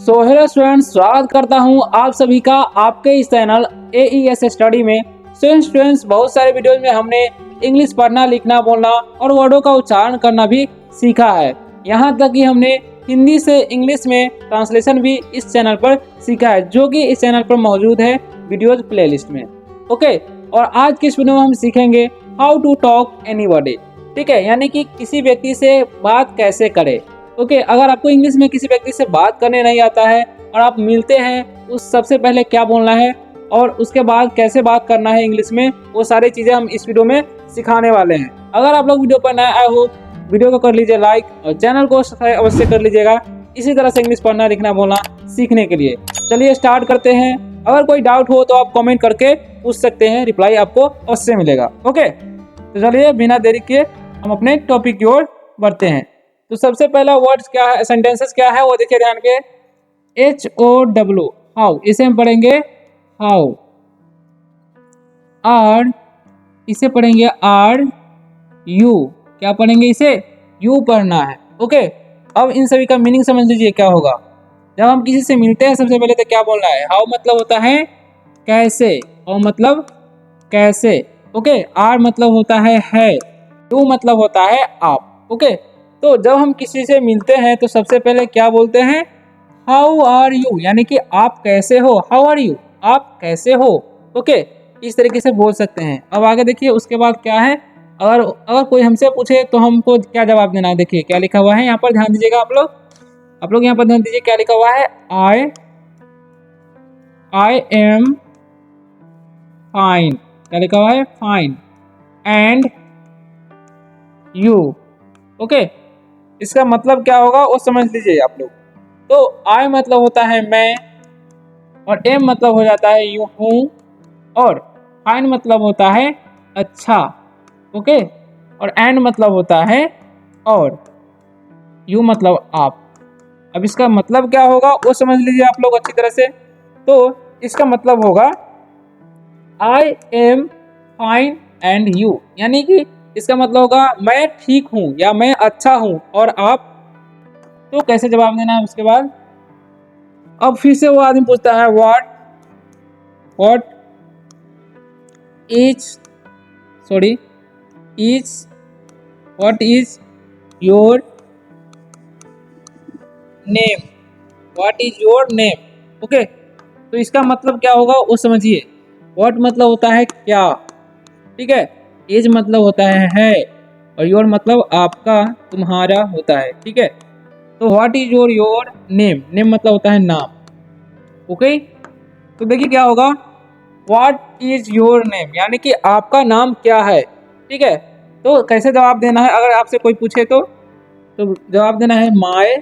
So hello students, स्वागत करता हूं आप सभी का आपके इस चैनल AES स्टडी में। स्टूडेंट्स बहुत सारे वीडियोज में हमने इंग्लिश पढ़ना, लिखना, बोलना और वर्डों का उच्चारण करना भी सीखा है। यहां तक कि हमने हिंदी से इंग्लिश में ट्रांसलेशन भी इस चैनल पर सीखा है, जो कि इस चैनल पर मौजूद है वीडियोज प्लेलिस्ट में। ओके, और आज की इस वीडियो में हम सीखेंगे हाउ टू टॉक एनीबॉडी। ठीक है, यानी कि किसी व्यक्ति से बात कैसे करें। ओके, अगर आपको इंग्लिश में किसी व्यक्ति से बात करने नहीं आता है और आप मिलते हैं, उस सबसे पहले क्या बोलना है और उसके बाद कैसे बात करना है इंग्लिश में, वो सारी चीज़ें हम इस वीडियो में सिखाने वाले हैं। अगर आप लोग वीडियो पर नए आए हो, वीडियो को कर लीजिए लाइक और चैनल को सब्सक्राइब अवश्य कर लीजिएगा, इसी तरह से इंग्लिश पढ़ना, लिखना, बोलना सीखने के लिए। चलिए स्टार्ट करते हैं। अगर कोई डाउट हो तो आप कॉमेंट करके पूछ सकते हैं, रिप्लाई आपको अवश्य मिलेगा। ओके, तो चलिए बिना देरी के हम अपने टॉपिक की ओर बढ़ते हैं। तो सबसे पहला वर्ड्स क्या है, सेंटेंसेस क्या है वो देखिए ध्यान के। HOW, हाउ, इसे हम पढ़ेंगे हाउ। आर, इसे पढ़ेंगे आर यू, क्या पढ़ेंगे इसे, यू पढ़ना है। ओके, अब इन सभी का मीनिंग समझ लीजिए क्या होगा। जब हम किसी से मिलते हैं सबसे पहले तो क्या बोलना है, हाउ मतलब होता है कैसे, हाउ मतलब कैसे। ओके, आर मतलब होता है, यू मतलब होता है आप। ओके, तो जब हम किसी से मिलते हैं तो सबसे पहले क्या बोलते हैं, हाउ आर यू, यानी कि आप कैसे हो, हाउ आर यू, आप कैसे हो। ओके, इस तरीके से बोल सकते हैं। अब आगे देखिए उसके बाद क्या है, अगर कोई हमसे पूछे तो हमको क्या जवाब देना है। देखिए क्या लिखा हुआ है यहाँ पर, ध्यान दीजिएगा आप लोग यहाँ पर ध्यान दीजिए क्या लिखा हुआ है। आई एम फाइन, क्या लिखा हुआ है, फाइन, एंड यू। ओके, इसका मतलब क्या होगा वो समझ लीजिए आप लोग। तो आई मतलब होता है मैं, और एम मतलब हो जाता है यू हूँ, और फाइन मतलब होता है अच्छा। ओके, और एंड मतलब होता है और, यू मतलब आप। अब इसका मतलब क्या होगा वो समझ लीजिए आप लोग अच्छी तरह से। तो इसका मतलब होगा I am fine and you, यानी कि इसका मतलब होगा मैं ठीक हूँ या मैं अच्छा हूँ और आप। तो कैसे जवाब देना है उसके बाद। अब फिर से वो आदमी पूछता है what is what is your name, what is your name. Okay, तो इसका मतलब क्या होगा वो समझिए। व्हाट मतलब होता है क्या, ठीक है, इज मतलब होता है और योर मतलब आपका, तुम्हारा होता है। ठीक है, तो what is your name, name मतलब होता है नाम। ओके, तो देखिए क्या होगा, व्हाट इज योर नेम, यानी कि आपका नाम क्या है। ठीक है, तो कैसे जवाब देना है, अगर आपसे कोई पूछे तो जवाब देना है माय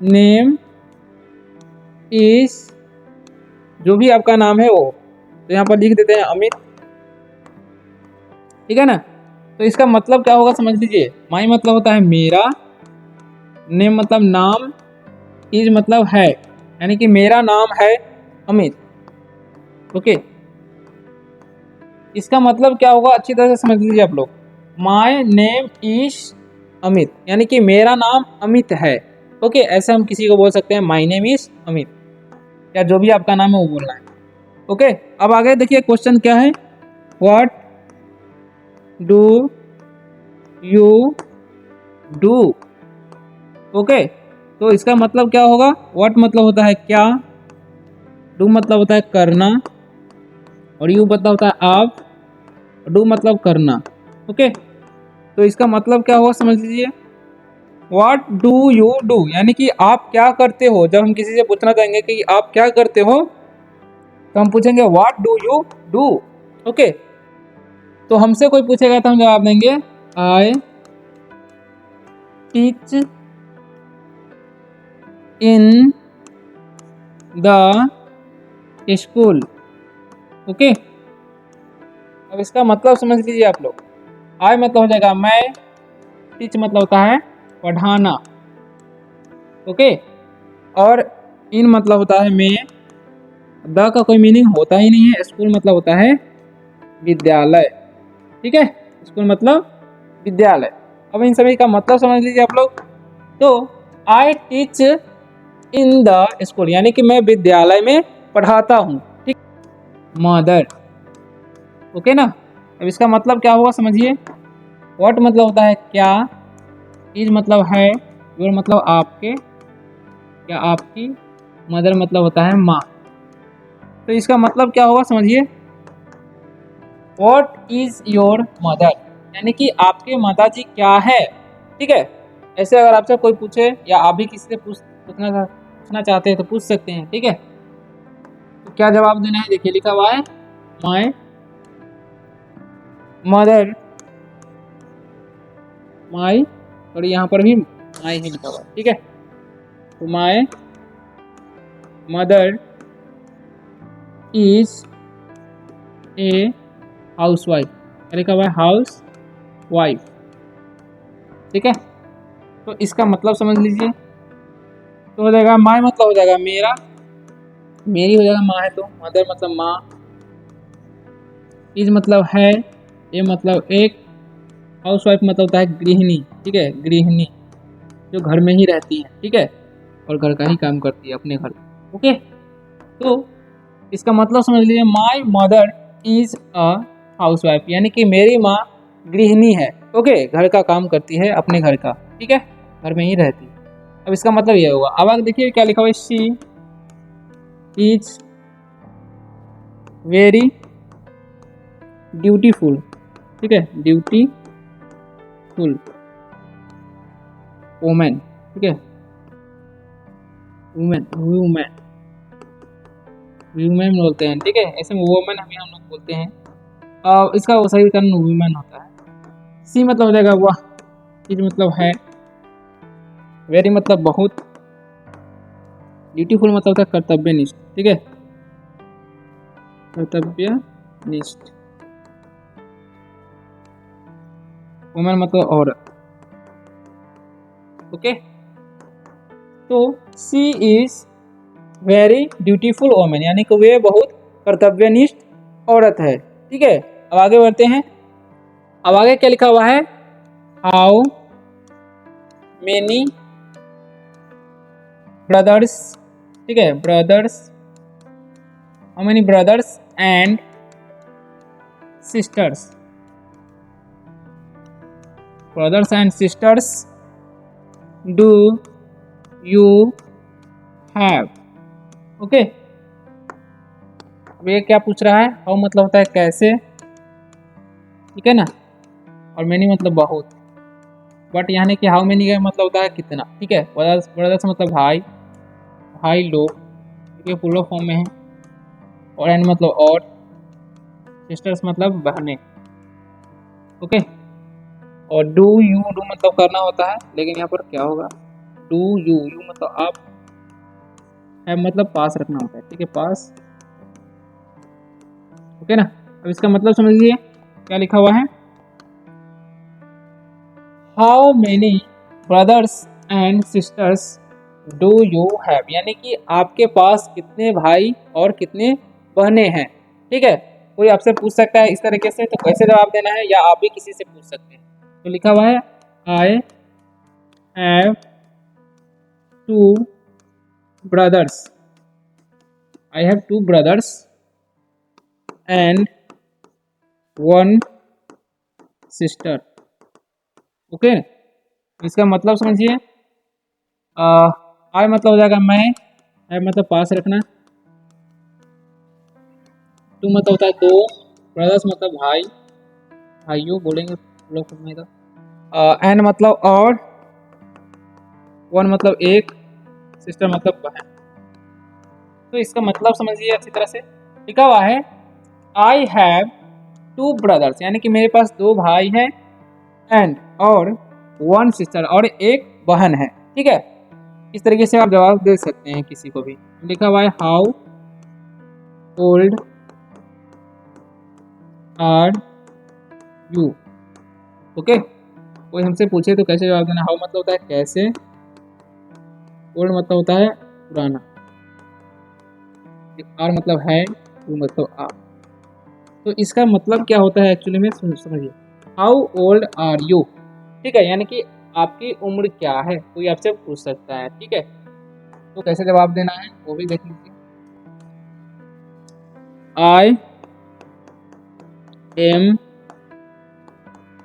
नेम इज, जो भी आपका नाम है वो, तो यहाँ पर लिख देते हैं अमित। ठीक है ना, तो इसका मतलब क्या होगा समझ लीजिए। माई मतलब होता है मेरा, नेम मतलब नाम, इज मतलब है, यानी कि मेरा नाम है अमित। ओके, इसका मतलब क्या होगा अच्छी तरह से समझ लीजिए आप लोग। माई नेम इज अमित, यानी कि मेरा नाम अमित है। ओके, ऐसे हम किसी को बोल सकते हैं माई नेम इज अमित, या जो भी आपका नाम है वो बोलना है। ओके, अब आगे देखिए क्वेश्चन क्या है, what do you do. Okay, तो इसका मतलब क्या होगा, व्हाट मतलब होता है क्या, डू मतलब होता है करना, और यू मतलब होता है आप, डू मतलब करना। ओके, तो इसका मतलब क्या होगा समझ लीजिए। व्हाट डू यू डू, यानी कि आप क्या करते हो। जब हम किसी से पूछना चाहेंगे कि आप क्या करते हो, तो हम पूछेंगे what do you do. Okay, तो हमसे कोई पूछेगा तो हम जवाब देंगे I teach in the school. Okay, अब इसका मतलब समझ लीजिए आप लोग। आई मतलब हो जाएगा मैं, टीच मतलब होता है पढ़ाना। ओके, और इन मतलब होता है मैं, द का कोई मीनिंग होता ही नहीं है, स्कूल मतलब होता है विद्यालय। ठीक है, स्कूल मतलब विद्यालय। अब इन सभी का मतलब समझ लीजिए आप लोग। तो I teach in the school, यानी कि मैं विद्यालय में पढ़ाता हूँ। ठीक, मदर। ओके ना। अब इसका मतलब क्या होगा समझिए। व्हाट मतलब होता है क्या, इज मतलब है, योर मतलब आपके या आपकी, मदर मतलब होता है माँ। तो इसका मतलब क्या होगा समझिए। व्हाट इज योर मदर, यानी कि आपके माताजी क्या है। ठीक है, ऐसे अगर आपसे कोई पूछे या आप भी किसी से पूछना चाहते हैं तो पूछ सकते हैं। ठीक है, तो क्या जवाब देना है, देखिए लिखा हुआ है माय मदर, माय, और यहाँ पर भी माय ही लिखा हुआ है। ठीक है, तो my mother is a house wife, लिखा हुआ है हाउस वाइफ। ठीक है, तो इसका मतलब समझ लीजिए। तो हो जाएगा माय मतलब हो जाएगा मेरा, मेरी हो जाएगा माँ है तो मदर मतलब माँ, इज मतलब है, ए मतलब एक, हाउस वाइफ मतलब होता है गृहिणी। ठीक है, गृहिणी जो घर में ही रहती है। ठीक है, और घर का ही काम करती है अपने घर का। ओके, तो इसका मतलब समझ लीजिए my mother is a house wife, यानी कि मेरी माँ गृहिणी है। ओके, घर का काम करती है अपने घर का। ठीक है, घर में ही रहती है। अब इसका मतलब ये होगा। अब आगे देखिए क्या लिखा हुआ है, शी इज वेरी ड्यूटीफुल। ठीक है, ड्यूटीफुल वुमेन। ठीक है, वुमेन वुमेन वुमेन बोलते हैं। ठीक है, ऐसे वुमेन हमें हम लोग बोलते हैं। इसका वो सही कारण वुमेन होता है। सी मतलब हो जाएगा वह, इज मतलब है, वेरी मतलब बहुत, ड्यूटीफुल मतलब होता है कर्तव्यनिष्ठ। ठीक है, कर्तव्यनिष्ठ, वुमेन मतलब औरत। ओके, तो सी इज वेरी ड्यूटीफुल वुमेन, यानी कि वे बहुत कर्तव्यनिष्ठ औरत है। ठीक है, अब आगे बढ़ते हैं। अब आगे क्या लिखा हुआ है, हाउ मेनी ब्रदर्स। ठीक है, brothers, how many brothers and sisters, brothers and sisters do you have. Okay, अब ये क्या पूछ रहा है, हाउ मतलब होता है कैसे। ठीक है ना, और मेनी मतलब बहुत, बट यानी कि हाउ मेनी का मतलब होता है कितना। ठीक है, ब्रदर्स, ब्रदर्स मतलब भाई, भाई लोग। ठीक है, प्लूरल फॉर्म में है, और एंड मतलब और, सिस्टर्स मतलब बहनें। ओके, और डू यू, डू मतलब करना होता है, लेकिन यहाँ पर क्या होगा, डू यू, यू मतलब आप, है मतलब पास रखना होता है। ठीक है, पास। ओके ना, अब इसका मतलब समझ लीजिए क्या लिखा हुआ है, how many brothers and sisters do you have, यानी कि आपके पास कितने भाई और कितने बहनें हैं। ठीक है, कोई आपसे पूछ सकता है इस तरीके से, तो कैसे जवाब देना है, या आप भी किसी से पूछ सकते हैं। तो लिखा हुआ है I have two brothers, I have two brothers and one sister. Okay, इसका मतलब समझिए। आई मतलब हो जाएगा मैं, है मतलब पास रखना, टू मतलब होता है दो, ब्रदर्स मतलब भाई, भाइयों बोलेंगे लोग में तो, एन मतलब और, वन मतलब एक, सिस्टर मतलब बहन। तो इसका मतलब समझिए अच्छी तरह से। लिखा हुआ है आई हैव टू ब्रदर्स, यानी कि मेरे पास दो भाई हैं, एंड और वन सिस्टर, और एक बहन है। ठीक है, इस तरीके से आप जवाब दे सकते हैं किसी को भी। लिखा हुआ है how old are you. Okay, कोई हमसे पूछे तो कैसे जवाब देना, हाउ मतलब होता है कैसे, ओल्ड मतलब होता है पुराना, आर मतलब है, यू मतलब आप। तो इसका मतलब क्या होता है एक्चुअली में समझिए, हाउ ओल्ड आर यू। ठीक है, यानी कि आपकी उम्र क्या है, कोई आपसे पूछ सकता है। ठीक है, तो कैसे जवाब देना है वो भी देख लीजिए। I am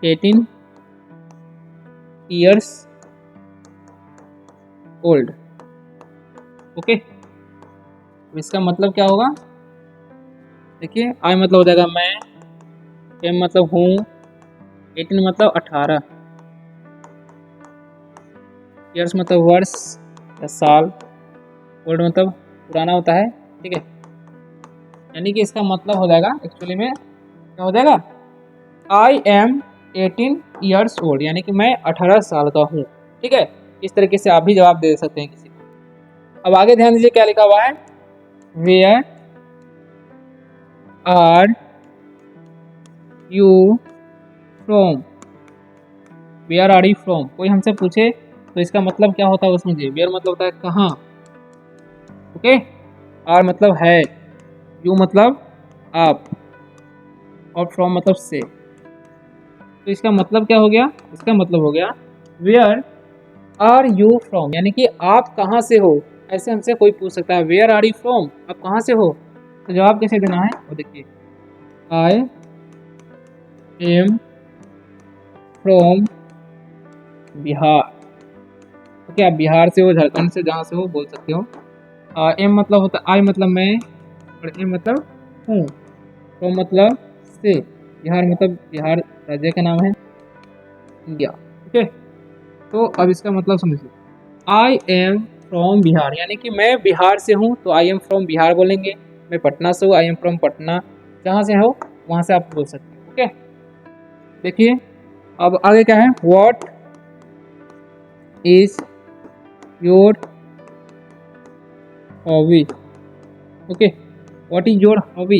18 years old. Okay, इसका मतलब क्या होगा, देखिए आई मतलब हो जाएगा मैं, एम मतलब हूँ, 18 मतलब 18, ईयर्स मतलब वर्ष या साल, ओल्ड मतलब पुराना होता है। ठीक है, यानी कि इसका मतलब हो जाएगा एक्चुअली में क्या हो जाएगा, आई एम 18 ईयर्स ओल्ड, यानी कि मैं 18 साल का हूँ। ठीक है, इस तरीके से आप भी जवाब दे सकते हैं किसी को। अब आगे ध्यान दीजिए क्या लिखा हुआ है, where are you from, where are you from, कोई हमसे पूछे तो इसका मतलब क्या होता है वो समझिए। वेयर मतलब होता है कहाँ, ओके, आर मतलब है, यू मतलब आप, और फ्रॉम मतलब से। तो इसका मतलब क्या हो गया, इसका मतलब हो गया वेयर आर यू फ्रॉम, यानी कि आप कहाँ से हो। ऐसे हमसे कोई पूछ सकता है वेयर आर यू फ्रॉम, आप कहाँ से हो, तो जवाब कैसे देना है वो देखिए, I am from Bihar. Okay, आप बिहार से हो, झारखंड से, जहाँ से हो बोल सकते हो। एम मतलब होता है आई मतलब मैं, और एम मतलब हूँ, फ्रॉम मतलब से, बिहार मतलब बिहार राज्य का नाम है, इंडिया। ओके, तो अब इसका मतलब समझिए, आई एम फ्रॉम बिहार, यानी कि मैं बिहार से हूँ तो आई एम फ्रॉम बिहार बोलेंगे। मैं पटना से हूँ, आई एम फ्रॉम पटना, जहाँ से हो वहाँ से आप बोल सकते हैं। ओके, देखिए अब आगे क्या है, what is your hobby. Okay, what is your hobby,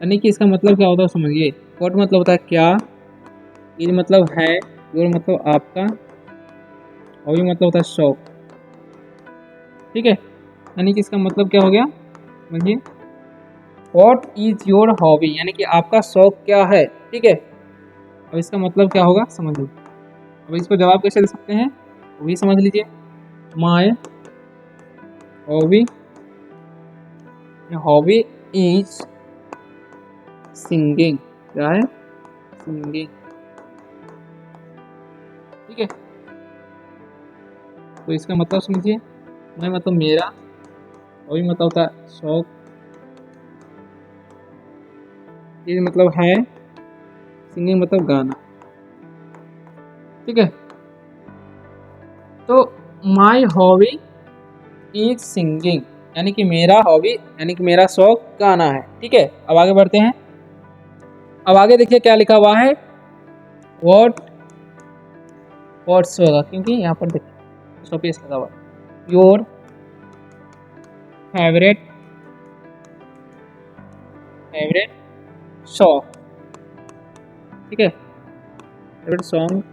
यानी कि इसका मतलब क्या होता है समझिए। व्हाट मतलब होता है क्या, इज मतलब है, योर मतलब आपका, हॉबी मतलब होता है शौक। ठीक है, यानी कि इसका मतलब क्या हो गया समझिए, व्हाट इज योर हॉबी, यानी कि आपका शौक क्या है। ठीक है, अब इसका मतलब क्या होगा समझिए। अब इसको जवाब कैसे दे सकते हैं वो भी समझ लीजिए। My hobby, hobby is singing, क्या है, सिंगिंग। ठीक है, तो इसका मतलब समझिए, मैं मतलब मेरा, हॉबी मतलब होता है शौक, ये मतलब है, सिंगिंग मतलब गाना। ठीक है, तो माय हॉबी इज सिंगिंग, यानी कि मेरा हॉबी यानी कि मेरा शौक गाना है। ठीक है, अब आगे बढ़ते हैं। अब आगे देखिए क्या लिखा हुआ है, व्हाट, व्हाट्स होगा क्योंकि यहाँ पर देखिए स्टॉपेज लगा हुआ है। Your favourite, favourite song. ठीक है, फेवरेट सॉन्ग।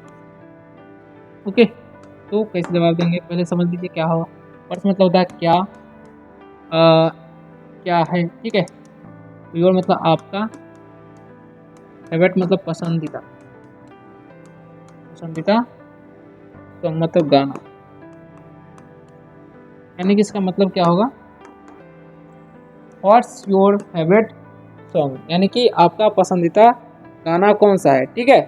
ओके, तो कैसे जवाब देंगे पहले समझ लीजिए क्या होगा। व्हाट्स मतलब होता है क्या, क्या है। ठीक है, योर मतलब आपका, फेवरेट मतलब पसंदीदा, पसंदीदा सॉन्ग मतलब गाना, यानी कि इसका मतलब क्या होगा, व्हाट्स योर फेवरेट सॉन्ग, यानी कि आपका पसंदीदा गाना कौन सा है। ठीक है,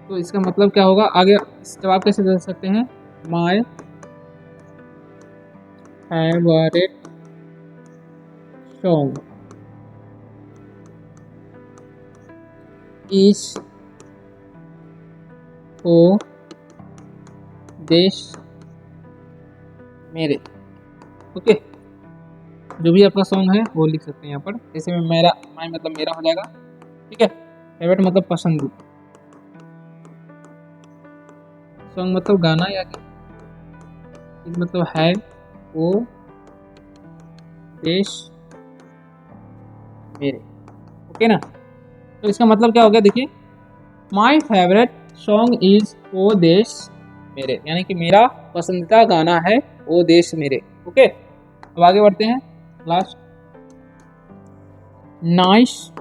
तो इसका मतलब क्या होगा, आगे इस जवाब कैसे दे सकते हैं, माय फेवरेट सॉन्ग इज ओ देश मेरे। ओके, जो भी आपका सॉन्ग है वो लिख सकते हैं यहाँ पर, जैसे में मेरा, माय मतलब मेरा हो जाएगा। ठीक है, फेवरेट मतलब पसंदीदा, सॉन्ग मतलब गाना या गीत मतलब है वो देश मेरे। ओके ना, तो इसका मतलब क्या हो गया देखिए, माय फेवरेट सॉन्ग इज ओ देश मेरे, यानी कि मेरा पसंदीदा गाना है ओ देश मेरे। ओके, अब आगे बढ़ते हैं। Last, nice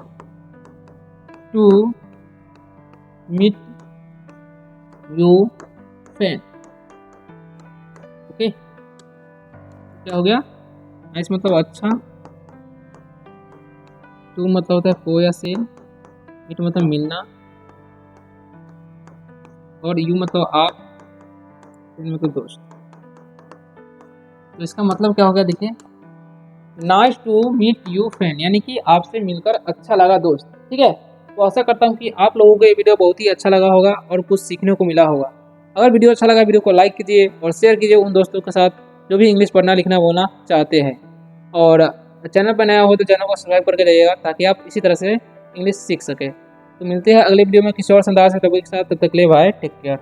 to meet you friend. Okay, क्या हो गया? नाइस मतलब अच्छा, टू मतलब होता है को या से, मीट मतलब मिलना, और यू मतलब आप, फ्रेंड मतलब दोस्त। तो इसका मतलब क्या हो गया देखिए, nice to meet you friend, यानी कि आपसे मिलकर अच्छा लगा दोस्त। ठीक है, तो आशा करता हूँ कि आप लोगों को ये वीडियो बहुत ही अच्छा लगा होगा और कुछ सीखने को मिला होगा। अगर वीडियो अच्छा लगा, वीडियो को लाइक कीजिए और शेयर कीजिए उन दोस्तों के साथ जो भी इंग्लिश पढ़ना लिखना बोलना चाहते हैं। और चैनल पर नया हो तो चैनल को सब्सक्राइब करके जाइएगा ताकि आप इसी तरह से इंग्लिश सीख सकें। तो मिलते हैं अगले वीडियो में किसी और संदाज से टॉपिक के साथ, तब तक के लिए बाय, टेक केयर।